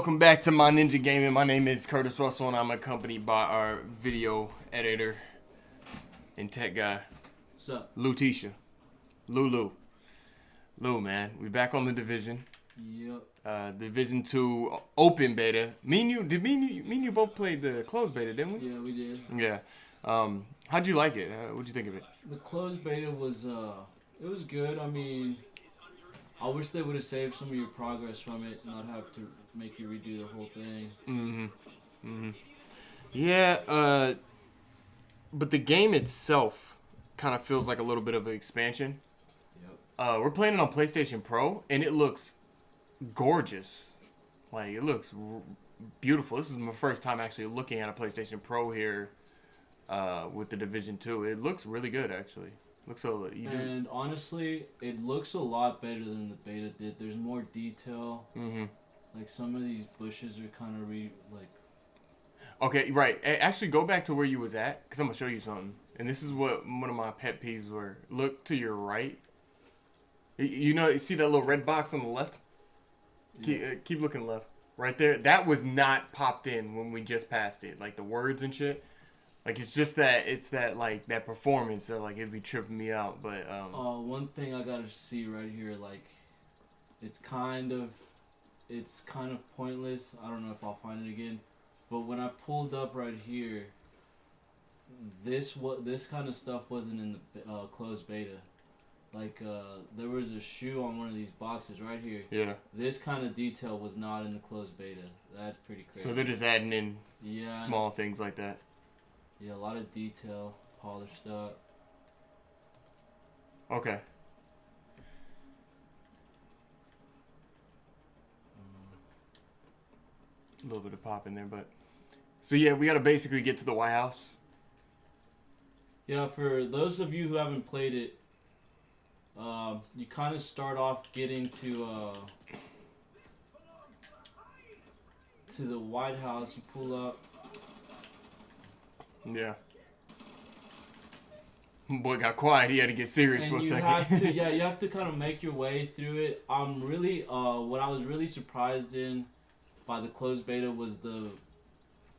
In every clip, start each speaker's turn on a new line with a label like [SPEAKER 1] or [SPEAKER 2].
[SPEAKER 1] welcome back to My Ninja Gaming. My name is Curtis Russell, and I'm accompanied by our video editor and tech guy.
[SPEAKER 2] What's up?
[SPEAKER 1] Lutisha. Lulu, man. We back on the Division.
[SPEAKER 2] Yep.
[SPEAKER 1] Division 2 open beta. Me and you both played the closed beta, didn't we?
[SPEAKER 2] Yeah, we did.
[SPEAKER 1] Yeah. How'd you like it? What'd you think of it?
[SPEAKER 2] The closed beta was, it was good. I mean, I wish they would have saved some of your progress from it, not have to make you redo the whole thing.
[SPEAKER 1] Yeah, but the game itself kind of feels like a little bit of an expansion.
[SPEAKER 2] Yep.
[SPEAKER 1] We're playing it on PlayStation Pro, and it looks gorgeous. Like, it looks beautiful. This is my first time actually looking at a PlayStation Pro here with the Division 2. It looks really good, actually. Looks so.
[SPEAKER 2] And honestly, it looks a lot better than the beta did. There's more detail. Like, some of these bushes are kind of
[SPEAKER 1] Okay, right. Actually, go back to where you was at, because I'm going to show you something. And this is what one of my pet peeves were. Look to your right. You see that little red box on the left?
[SPEAKER 2] Yeah.
[SPEAKER 1] Keep looking left. Right there. That was not popped in when we just passed it. Like, the words and shit. Like, it's just that performance that, like, it'd be tripping me out. But,
[SPEAKER 2] one thing I gotta see right here, like, it's kind of pointless. I don't know if I'll find it again. But when I pulled up right here, this kind of stuff wasn't in the closed beta. Like, there was a shoe on one of these boxes right here.
[SPEAKER 1] Yeah.
[SPEAKER 2] This kind of detail was not in the closed beta. That's pretty crazy.
[SPEAKER 1] So they're just adding in
[SPEAKER 2] yeah,
[SPEAKER 1] small things like that.
[SPEAKER 2] Yeah, a lot of detail, polished up.
[SPEAKER 1] Okay. A little bit of pop in there, but... So, yeah, we got to basically get to the White House.
[SPEAKER 2] Yeah, for those of you who haven't played it, you kind of start off getting to the White House. You pull up.
[SPEAKER 1] Yeah. Boy got quiet. He had to get serious
[SPEAKER 2] And
[SPEAKER 1] for a
[SPEAKER 2] you
[SPEAKER 1] second.
[SPEAKER 2] you have to kind of make your way through it. I'm really, what I was really surprised in by the closed beta was the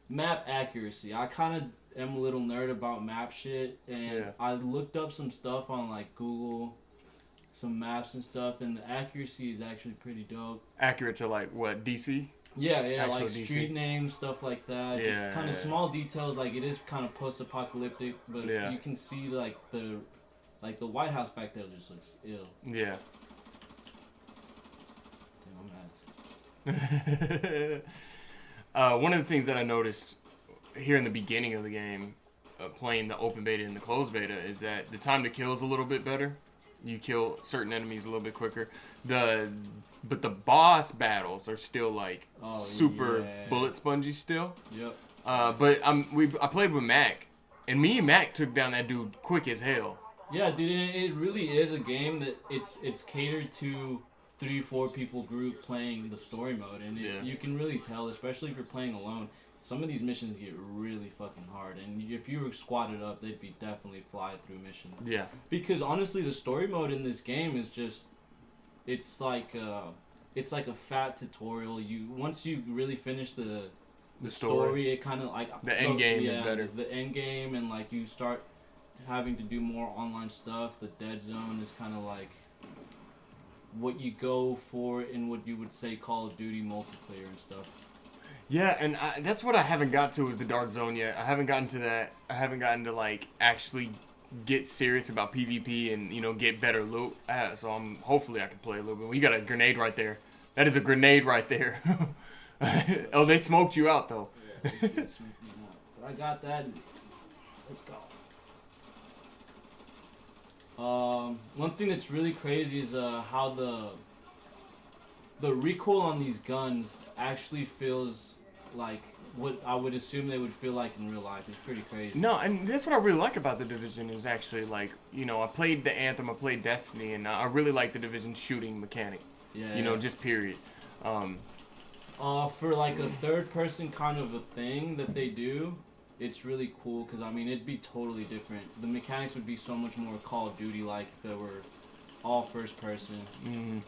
[SPEAKER 2] map accuracy. I kind of am a little nerd about map shit, and I looked up some stuff on like Google, some maps and stuff, and the accuracy is actually pretty dope.
[SPEAKER 1] Accurate to like what, DC?
[SPEAKER 2] Yeah,
[SPEAKER 1] Actual
[SPEAKER 2] like
[SPEAKER 1] DC?
[SPEAKER 2] street names, stuff like that.
[SPEAKER 1] Yeah,
[SPEAKER 2] Just kind of small details. Like, it is kind of post-apocalyptic, but you can see like the White House back there just looks ill.
[SPEAKER 1] Yeah.
[SPEAKER 2] Damn,
[SPEAKER 1] One of the things that I noticed here in the beginning of the game, playing the open beta and the closed beta, is that the time to kill is a little bit better. You kill certain enemies a little bit quicker. But the boss battles are still like super bullet spongy still.
[SPEAKER 2] Yep.
[SPEAKER 1] But I played with Mack, and me and Mack took down that dude quick as hell.
[SPEAKER 2] Yeah, dude, it really is a game that it's catered to 3-4 people group playing the story mode, and you can really tell, especially if you're playing alone. Some of these missions get really fucking hard, and if you were squatted up, they'd be definitely fly through missions.
[SPEAKER 1] Yeah.
[SPEAKER 2] Because honestly, the story mode in this game is just, it's like a fat tutorial. Once you really finish the story, it kind of like
[SPEAKER 1] the end game is better.
[SPEAKER 2] The end game, and like you start having to do more online stuff. The dead zone is kind of like what you go for in what you would say Call of Duty multiplayer and stuff.
[SPEAKER 1] Yeah, and that's what I haven't got to, is the dark zone yet. I haven't gotten to that. I haven't gotten to like actually get serious about PvP and, you know, get better loot. So hopefully I can play a little bit. We got a grenade right there. That is a grenade right there. Oh, they smoked you out though.
[SPEAKER 2] Yeah, they did smoke me out. But I got that. Let's go. One thing that's really crazy is how the recoil on these guns actually feels like what I would assume they would feel like in real life. It's pretty crazy.
[SPEAKER 1] No, and that's what I really like about the Division is actually, like, you know, I played the Anthem, I played Destiny, and I really like the Division shooting mechanic.
[SPEAKER 2] Yeah.
[SPEAKER 1] You know, just period.
[SPEAKER 2] For like a third person kind of a thing that they do, it's really cool because, I mean, it'd be totally different. The mechanics would be so much more Call of Duty like if it were all first person.
[SPEAKER 1] Mm-hmm.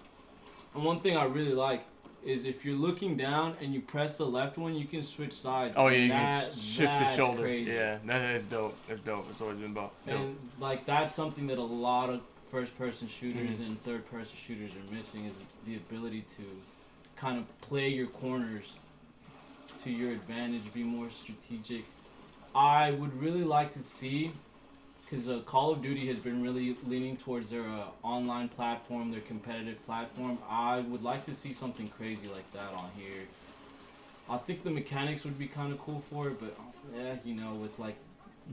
[SPEAKER 2] And one thing I really like is if you're looking down and you press the left one, you can switch sides.
[SPEAKER 1] Oh yeah, you can shift the
[SPEAKER 2] that's
[SPEAKER 1] shoulder.
[SPEAKER 2] crazy.
[SPEAKER 1] Yeah, that is dope. That's dope. It's always been dope.
[SPEAKER 2] And like that's something that a lot of first-person shooters and third-person shooters are missing is the ability to kind of play your corners to your advantage, be more strategic. I would really like to see, because Call of Duty has been really leaning towards their online platform, their competitive platform. I would like to see something crazy like that on here. I think the mechanics would be kind of cool for it, but yeah, you know, with like.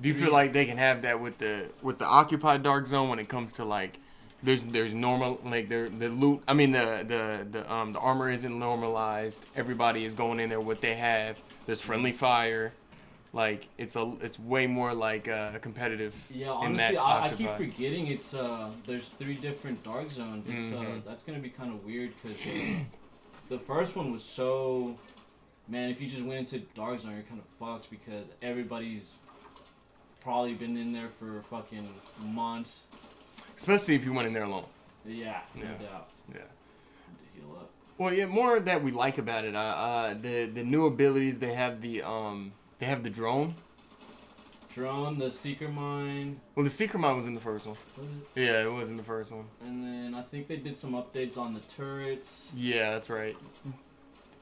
[SPEAKER 1] Do you feel like they can have that with the occupied dark zone when it comes to like there's normal like the loot? I mean the armor isn't normalized. Everybody is going in there what they have. There's friendly fire. Like it's way more like competitive.
[SPEAKER 2] Yeah, honestly, I keep forgetting it's there's 3 different dark zones. It's that's gonna be kind of weird because the first one was so, man, if you just went into dark zone, you're kind of fucked because everybody's probably been in there for fucking months.
[SPEAKER 1] Especially if you went in there alone.
[SPEAKER 2] Yeah, no doubt.
[SPEAKER 1] Yeah.
[SPEAKER 2] To heal up.
[SPEAKER 1] Well, yeah, more that we like about it. The new abilities they have the drone.
[SPEAKER 2] Drone, the seeker mine.
[SPEAKER 1] Well, the seeker mine was in the first one.
[SPEAKER 2] Was it?
[SPEAKER 1] Yeah, it was in the first one.
[SPEAKER 2] And then I think they did some updates on the turrets.
[SPEAKER 1] Yeah, that's right.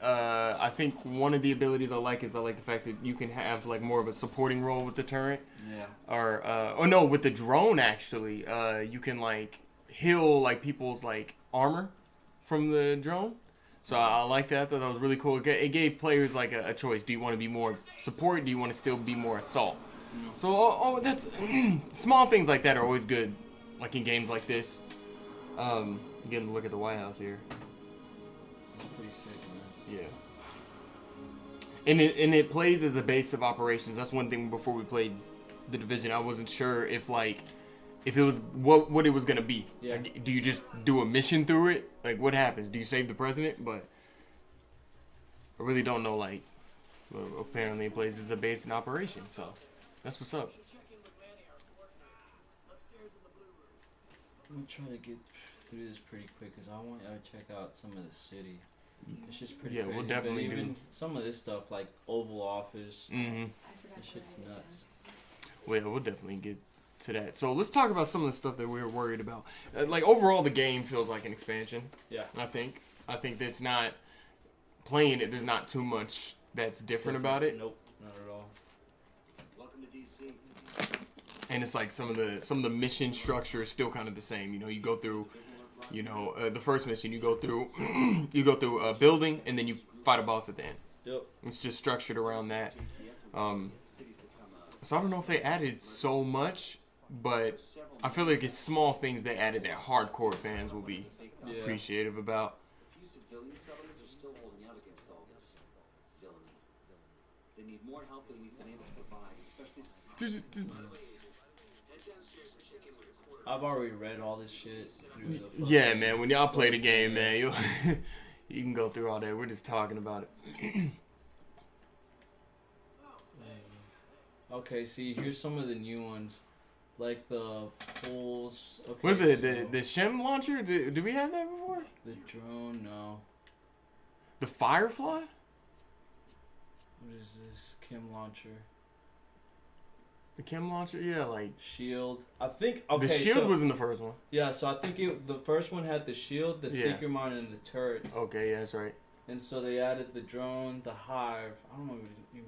[SPEAKER 1] I think one of the abilities I like is the fact that you can have like more of a supporting role with the turret.
[SPEAKER 2] Yeah.
[SPEAKER 1] Or no, with the drone actually, you can like heal like people's like armor from the drone. So I like that. I thought that was really cool. It gave players like a choice. Do you want to be more support? Do you want to still be more assault? Yeah. So that's small things like that are always good, like in games like this. Getting a look at the White House here.
[SPEAKER 2] Pretty sick, man.
[SPEAKER 1] Yeah. And it plays as a base of operations. That's one thing before we played the Division. I wasn't sure if it was what it was gonna be.
[SPEAKER 2] Yeah.
[SPEAKER 1] Like, do you just do a mission through it? Like what happens? Do you save the president? But I really don't know. Like apparently it plays as a base in operation. So that's what's up.
[SPEAKER 2] I'm gonna try to get through this pretty quick because I want to check out some of the city. It's just pretty crazy.
[SPEAKER 1] We'll definitely
[SPEAKER 2] but even
[SPEAKER 1] do
[SPEAKER 2] some of this stuff like Oval Office.
[SPEAKER 1] Mm-hmm.
[SPEAKER 2] This shit's nuts.
[SPEAKER 1] Well, we'll definitely get to that. So let's talk about some of the stuff that we were worried about. Like overall, the game feels like an expansion.
[SPEAKER 2] Yeah.
[SPEAKER 1] I think that's not playing it. There's not too much that's different about it.
[SPEAKER 2] Nope, not at all.
[SPEAKER 3] Welcome to DC.
[SPEAKER 1] And it's like some of the mission structure is still kind of the same. You know, you go through, the first mission you go through a building and then you fight a boss at the end.
[SPEAKER 2] Yep.
[SPEAKER 1] It's just structured around that. So I don't know if they added so much, but I feel like it's small things they added that hardcore fans will be appreciative about.
[SPEAKER 3] A few civilian settlements are still holding out against all this villainy. They need more help than we've been able to provide, especially.
[SPEAKER 2] I've already read all this shit through the
[SPEAKER 1] Yeah, man. When y'all play the game, man, you can go through all that. We're just talking about it.
[SPEAKER 2] Okay, see, here's some of the new ones, like the poles. Okay,
[SPEAKER 1] What the Shem launcher? Do we have that before?
[SPEAKER 2] The drone, no.
[SPEAKER 1] The Firefly?
[SPEAKER 2] What is this? Chem launcher.
[SPEAKER 1] The Chem launcher? Yeah, like
[SPEAKER 2] Shield. I think. Okay,
[SPEAKER 1] the shield was in the first one.
[SPEAKER 2] Yeah, so I think the first one had the shield, the seeker mine, and the turrets.
[SPEAKER 1] Okay, yeah, that's right.
[SPEAKER 2] And so they added the drone, the hive. I don't know.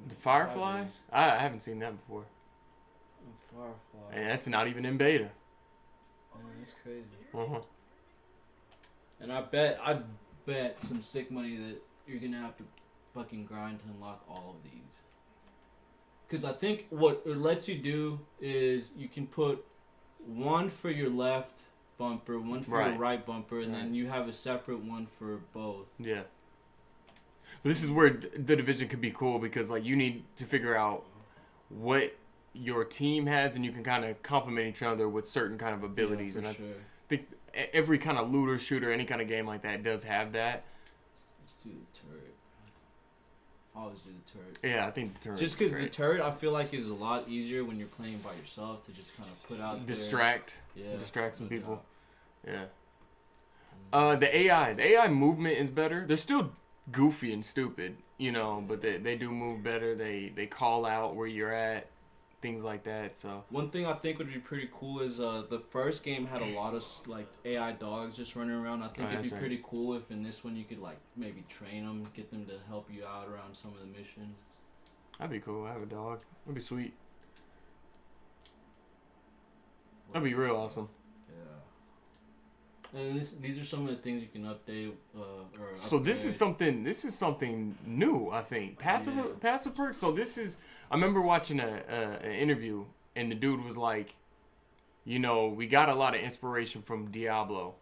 [SPEAKER 1] The Firefly? I haven't seen that before.
[SPEAKER 2] The Firefly.
[SPEAKER 1] And that's not even in beta.
[SPEAKER 2] Man, that's crazy.
[SPEAKER 1] Uh-huh.
[SPEAKER 2] And I bet some sick money that you're gonna have to fucking grind to unlock all of these. Because I think what it lets you do is you can put one for your left bumper, one for your right bumper, and then you have a separate one for both.
[SPEAKER 1] Yeah. This is where the Division could be cool because like you need to figure out what your team has and you can kind of complement each other with certain kind of abilities.
[SPEAKER 2] Yeah,
[SPEAKER 1] and
[SPEAKER 2] sure.
[SPEAKER 1] I think every kind of looter shooter, any kind of game like that does have that.
[SPEAKER 2] Let's do the turret. I always do the turret.
[SPEAKER 1] Yeah, I think the turret.
[SPEAKER 2] Just because the turret I feel like is a lot easier when you're playing by yourself to just kind of put out
[SPEAKER 1] distract some people.
[SPEAKER 2] Yeah.
[SPEAKER 1] The AI movement is better. There's still goofy and stupid, you know, but they do move better. They call out where you're at, things like that. So
[SPEAKER 2] one thing I think would be pretty cool is the first game had a lot of like AI dogs just running around. I think it'd be pretty cool if in this one you could like maybe train them, get them to help you out around some of the missions.
[SPEAKER 1] That'd be cool. I have a dog. That'd be sweet. That'd be real awesome.
[SPEAKER 2] Yeah. And these are some of the things you can update.
[SPEAKER 1] So this is something new. I think passive perks. So this is. I remember watching an interview, and the dude was like, you know, we got a lot of inspiration from Diablo,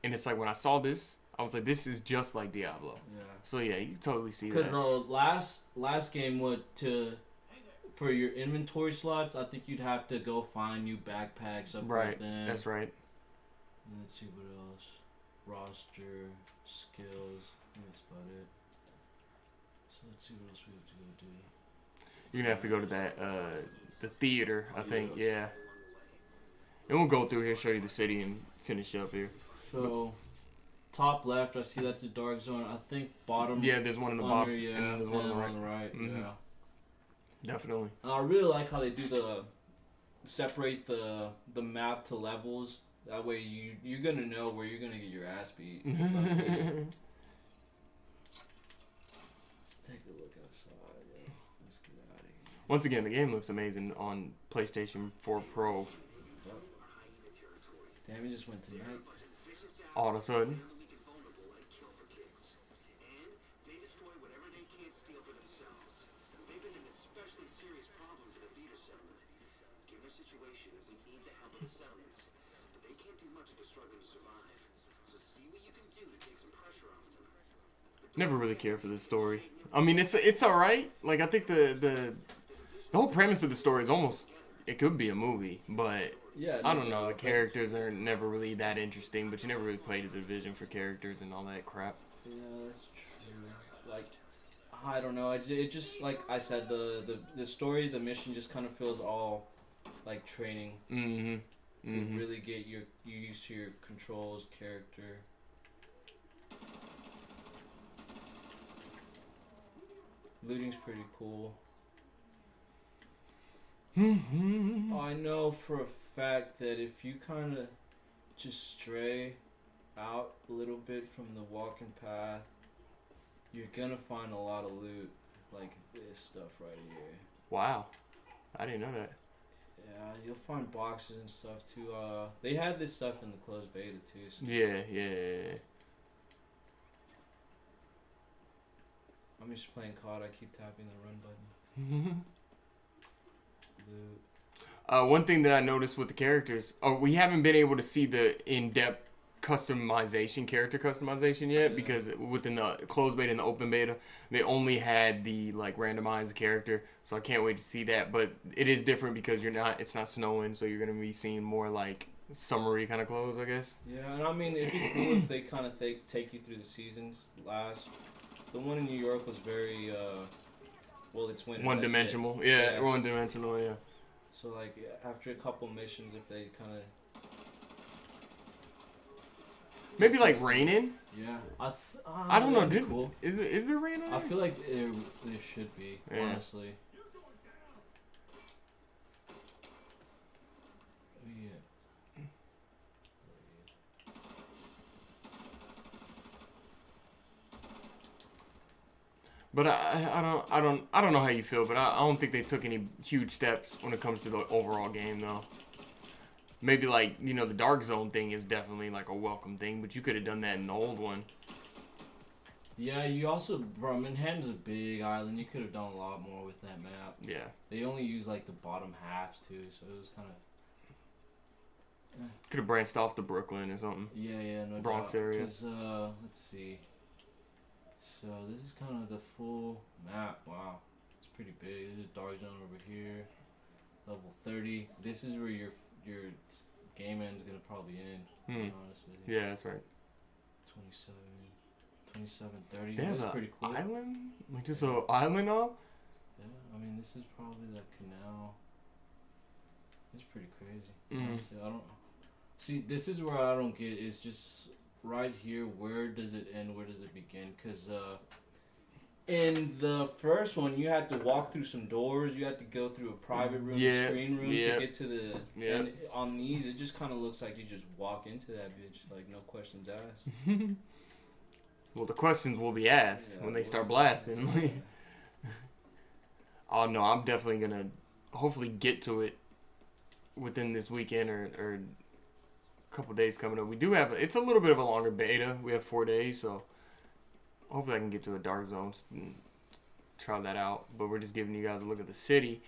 [SPEAKER 1] and it's like when I saw this, I was like, this is just like Diablo. Yeah. So yeah, you can totally see that.
[SPEAKER 2] Because the last game for your inventory slots, I think you'd have to go find new backpacks up
[SPEAKER 1] right.
[SPEAKER 2] Then.
[SPEAKER 1] That's right.
[SPEAKER 2] Let's see what else. Roster, skills. That's about it. So let's see what else we have to go do.
[SPEAKER 1] You're gonna have to go to that the theater, I think. Yeah. And we'll go through here, show you the city, and finish up here.
[SPEAKER 2] So. Top left, I see that's a dark zone. I think bottom.
[SPEAKER 1] Yeah, there's one in the bottom.
[SPEAKER 2] Yeah,
[SPEAKER 1] and then there's one
[SPEAKER 2] on the right.
[SPEAKER 1] Mm-hmm.
[SPEAKER 2] Yeah,
[SPEAKER 1] definitely.
[SPEAKER 2] And I really like how they do separate the map to levels. That way you're gonna know where you're gonna get your ass beat. Let's take a look outside. Yeah. Let's get out of here.
[SPEAKER 1] Once again, the game looks amazing on PlayStation 4 Pro.
[SPEAKER 2] Damn, he just went to night.
[SPEAKER 1] All of a sudden. Never really cared for this story. I mean, it's all right. Like I think the whole premise of the story is almost it could be a movie, but
[SPEAKER 2] yeah,
[SPEAKER 1] I don't know. The characters are never really that interesting, but you never really played the Division for characters and all that crap.
[SPEAKER 2] Yeah, that's true. Like I don't know. It just like I said, the story, the mission just kind of feels all like training to really get you used to your controls, character. Looting's pretty cool. I know for a fact that if you kind of just stray out a little bit from the walking path, you're gonna find a lot of loot, like this stuff right here.
[SPEAKER 1] Wow, I didn't know that.
[SPEAKER 2] Yeah, you'll find boxes and stuff too. They had this stuff in the closed beta too. So
[SPEAKER 1] Yeah.
[SPEAKER 2] I'm just playing COD. I keep tapping the run button. Loot.
[SPEAKER 1] One thing that I noticed with the characters, we haven't been able to see the in-depth character customization yet, because within the closed beta and the open beta, they only had the like randomized character. So I can't wait to see that. But it is different because it's not snowing, so you're gonna be seeing more like summery kind of clothes, I guess.
[SPEAKER 2] Yeah, and I mean it'd be cool if they kind of take you through the seasons. The one in New York was very it's winter.
[SPEAKER 1] One-dimensional. Yeah, one-dimensional. Yeah.
[SPEAKER 2] So like after a couple missions, if they kind of
[SPEAKER 1] maybe like raining.
[SPEAKER 2] Yeah,
[SPEAKER 1] I don't know.
[SPEAKER 2] Cool.
[SPEAKER 1] Is there rain on
[SPEAKER 2] I feel like there should be, honestly.
[SPEAKER 1] But I don't know how you feel, but I don't think they took any huge steps when it comes to the overall game though. Maybe like, you know, the Dark Zone thing is definitely like a welcome thing, but you could have done that in the old one.
[SPEAKER 2] Yeah, you also, bro, Manhattan's a big island. You could have done a lot more with that map.
[SPEAKER 1] Yeah.
[SPEAKER 2] They only use like the bottom half too, so it was kind of.
[SPEAKER 1] Could have branched off to Brooklyn or something.
[SPEAKER 2] Yeah, no
[SPEAKER 1] Bronx
[SPEAKER 2] doubt.
[SPEAKER 1] area.
[SPEAKER 2] Cause, let's see. So this is kind of the full map. Wow, it's pretty big. There's a dark zone over here. Level 30. This is where your game end's gonna probably end. To be honest with you.
[SPEAKER 1] Yeah, that's right.
[SPEAKER 2] 27, 30.
[SPEAKER 1] They have
[SPEAKER 2] That's pretty cool.
[SPEAKER 1] Island? Like just an island off?
[SPEAKER 2] Yeah, I mean this is probably the canal. It's pretty crazy. Honestly, I don't see. This is where I don't get. Is just right here. Where does it end? Where does it begin? Because In the first one, you had to walk through some doors. You had to go through a private room, a screen room to get to the. Yeah. And on these, it just kind of looks like you just walk into that bitch, like no questions asked.
[SPEAKER 1] Well, the questions will be asked when they start blasting. Oh no, I'm definitely gonna hopefully get to it within this weekend or a couple days coming up. We do have it's a little bit of a longer beta. We have 4 days, so. Hopefully I can get to a dark zone and try that out. But we're just giving you guys a look at the city.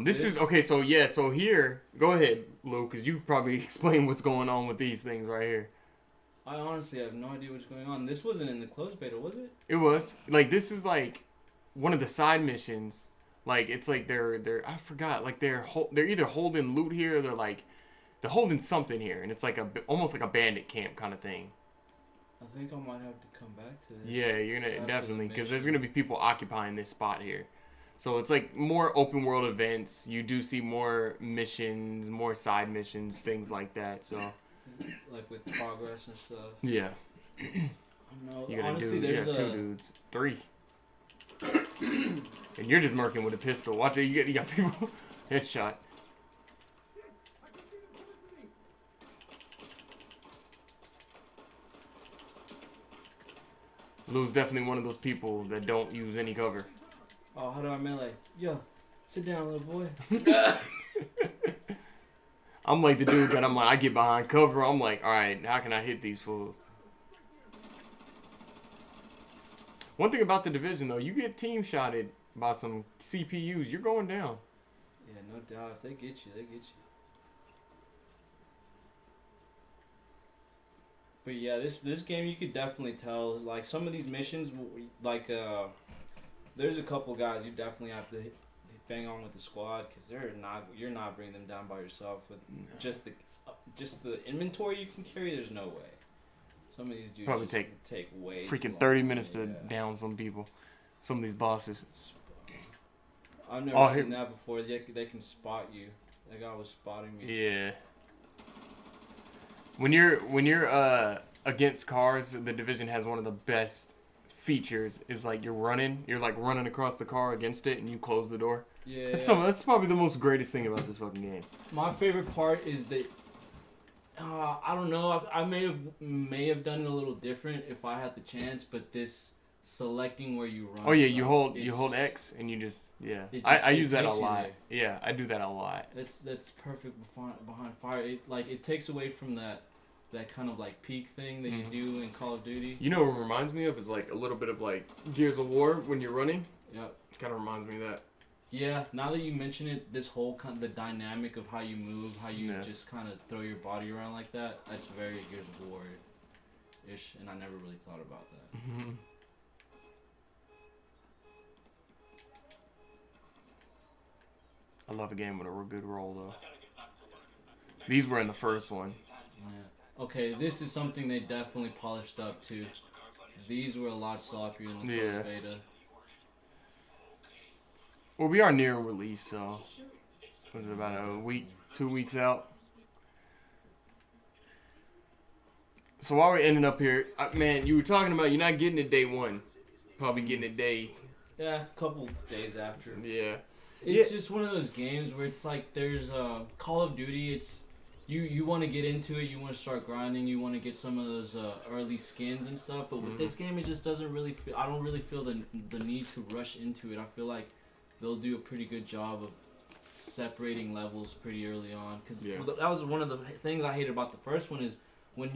[SPEAKER 1] This is okay. So yeah. So here, go ahead, Lou, because you probably explain what's going on with these things right here.
[SPEAKER 2] I honestly have no idea what's going on. This wasn't in the closed beta, was it?
[SPEAKER 1] It was. Like this is like one of the side missions. Like it's like they're I forgot. Like they're either holding loot here or they're holding something here, and it's like almost like a bandit camp kind of thing.
[SPEAKER 2] I think I might have to come back to this.
[SPEAKER 1] Yeah, you're gonna definitely, because there's gonna be people occupying this spot here, so it's like more open world events. You do see more missions, more side missions, things like that. So,
[SPEAKER 2] like with progress and stuff.
[SPEAKER 1] Yeah.
[SPEAKER 2] No,
[SPEAKER 1] you gotta
[SPEAKER 2] honestly,
[SPEAKER 1] there's 2 dudes, 3, and you're just murking with a pistol. Watch it, you got people headshot. Lou's definitely one of those people that don't use any cover.
[SPEAKER 2] Oh, how do I melee? Yo, sit down, little boy.
[SPEAKER 1] I'm like the dude that I get behind cover. I'm like, all right, how can I hit these fools? One thing about the Division, though, you get team shotted by some CPUs, you're going down.
[SPEAKER 2] Yeah, no doubt. If they get you, they get you. But yeah, this game you could definitely tell, like some of these missions, like there's a couple guys you definitely have to bang on with the squad because you're not bringing them down by yourself with just the inventory you can carry. There's no way. Some of these dudes
[SPEAKER 1] probably
[SPEAKER 2] take way
[SPEAKER 1] freaking 30 minutes to down some people, some of these bosses.
[SPEAKER 2] I've never seen that before. They can spot you. That guy was spotting me.
[SPEAKER 1] Yeah. When you're against cars, the Division has one of the best features. Is like you're running across the car against it, and you close the door.
[SPEAKER 2] Yeah.
[SPEAKER 1] That's probably the most greatest thing about this fucking game.
[SPEAKER 2] My favorite part is that I don't know. I may have done it a little different if I had the chance, but this selecting where you run.
[SPEAKER 1] Oh yeah, you hold X and you just I use that a lot. Yeah, I do that a lot.
[SPEAKER 2] That's perfect behind fire. It takes away from that kind of like peak thing that you do in Call of Duty.
[SPEAKER 1] You know what it reminds me of is like a little bit of like Gears of War when you're running.
[SPEAKER 2] Yep.
[SPEAKER 1] It kind of reminds me of that.
[SPEAKER 2] Yeah, now that you mention it, this whole kind of the dynamic of how you move, how you just kind of throw your body around like that, that's very Gears of War-ish, and I never really thought about that.
[SPEAKER 1] Mm-hmm. I love a game with a real good roll, though. These were in the first one.
[SPEAKER 2] Yeah. Okay, this is something they definitely polished up, too. These were a lot sloppier in the first beta.
[SPEAKER 1] Well, we are near release, so was it about a week, 2 weeks out? So while we're ending up here, man, you were talking about you're not getting it day one, probably getting it day.
[SPEAKER 2] Yeah, a couple days after.
[SPEAKER 1] Yeah.
[SPEAKER 2] It's just one of those games where it's like there's Call of Duty. It's you want to get into it, you want to start grinding, you want to get some of those early skins and stuff. But with this game, it just doesn't really feel. I don't really feel the need to rush into it. I feel like they'll do a pretty good job of separating levels pretty early on. Because that was one of the things I hated about the first one is when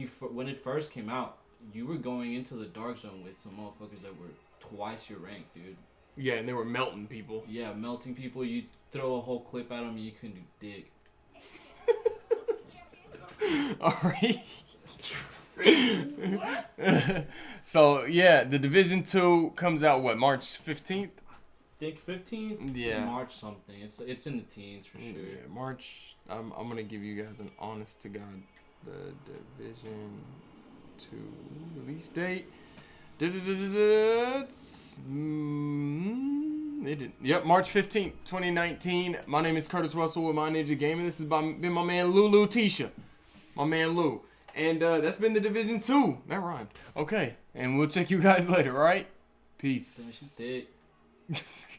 [SPEAKER 2] it first came out, you were going into the dark zone with some motherfuckers that were twice your rank, dude.
[SPEAKER 1] Yeah, and they were melting people.
[SPEAKER 2] Yeah, melting people. You throw a whole clip at them, and you couldn't do dick.
[SPEAKER 1] Alright. So, yeah, the Division 2 comes out, what, March 15th?
[SPEAKER 2] I think 15th?
[SPEAKER 1] Yeah.
[SPEAKER 2] March something. It's in the teens for sure.
[SPEAKER 1] Yeah, March. I'm going to give you guys an honest to God. The Division 2 release date. Yep, March 15th, 2019. My name is Curtis Russell with My Ninja Gaming. This has been my man Lulu Tisha. My man Lou. And that's been the Division 2. That rhymed. Okay, and we'll check you guys later, all right? Peace.
[SPEAKER 2] Finish it thick.